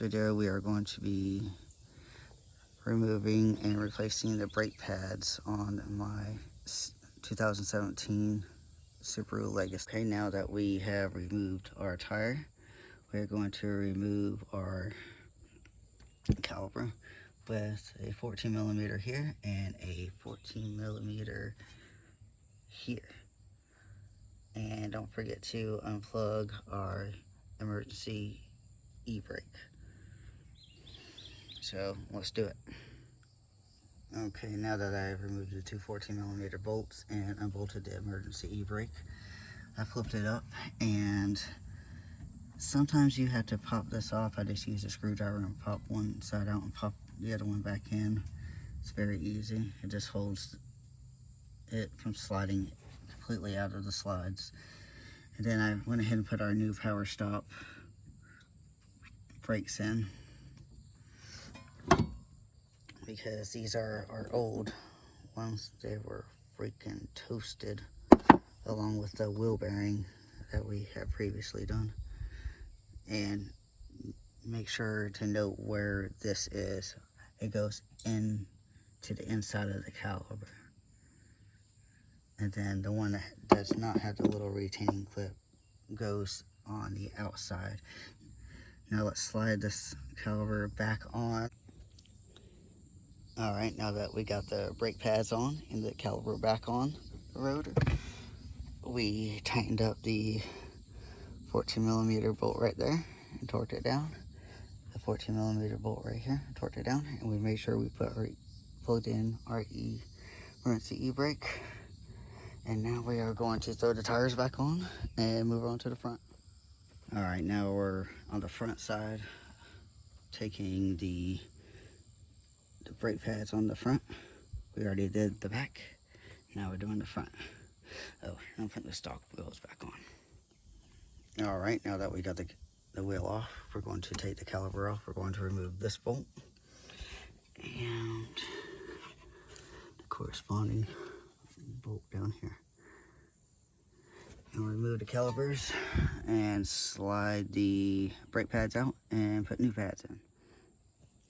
video we are going to be removing and replacing the brake pads on my 2017 Subaru Legacy. Okay, now that we have removed our tire, we're going to remove our caliper with a 14 millimeter here and a 14 millimeter here. And don't forget to unplug our emergency e-brake. So let's do it. Okay, now that I've removed the two 14 millimeter bolts and unbolted the emergency e-brake, I flipped it up, and sometimes you have to pop this off. I just use a screwdriver and pop one side out and pop the other one back in. It's very easy. It just holds it from sliding completely out of the slides. And then I went ahead and put our new power stop brakes in, because these are our old ones. They were freaking toasted, along with the wheel bearing that we have previously done. And make sure to note where this is. It goes in to the inside of the caliper. And then the one that does not have the little retaining clip goes on the outside. Now let's slide this caliper back on. Alright, now that we got the brake pads on and the caliper back on the rotor, we tightened up the 14 millimeter bolt right there and torqued it down. The 14 millimeter bolt right here, torqued it down, and we made sure we plugged in our emergency e-brake. And now we are going to throw the tires back on and move on to the front. Alright, now we're on the front side, taking the brake pads on the front. We already did the back. Now we're doing the front. Oh, I'm putting the stock wheels back on. Alright, now that we got the wheel off, we're going to take the caliper off. We're going to remove this bolt and the corresponding bolt down here. And remove the calipers and slide the brake pads out and put new pads in.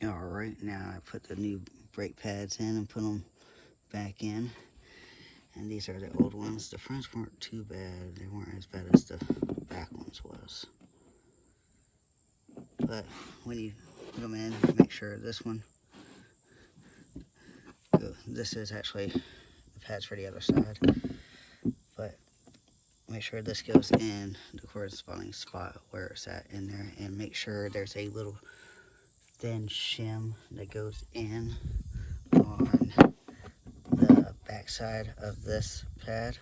Alright, now I put the new brake pads in and put them back in. And these are the old ones. The fronts weren't too bad. They weren't as bad as the back ones was. But when you put them in, make sure this one, this is actually the pads for the other side. But make sure this goes in the corresponding spot where it's at in there. And make sure there's a little thin shim that goes in on the back side of this pad.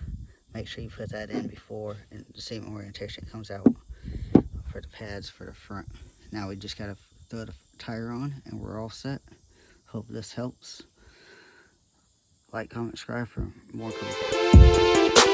Make sure you put that in before, and the same orientation comes out for the pads for the front. Now we just gotta throw the tire on and we're all set. Hope this helps. Like, comment, subscribe for more content.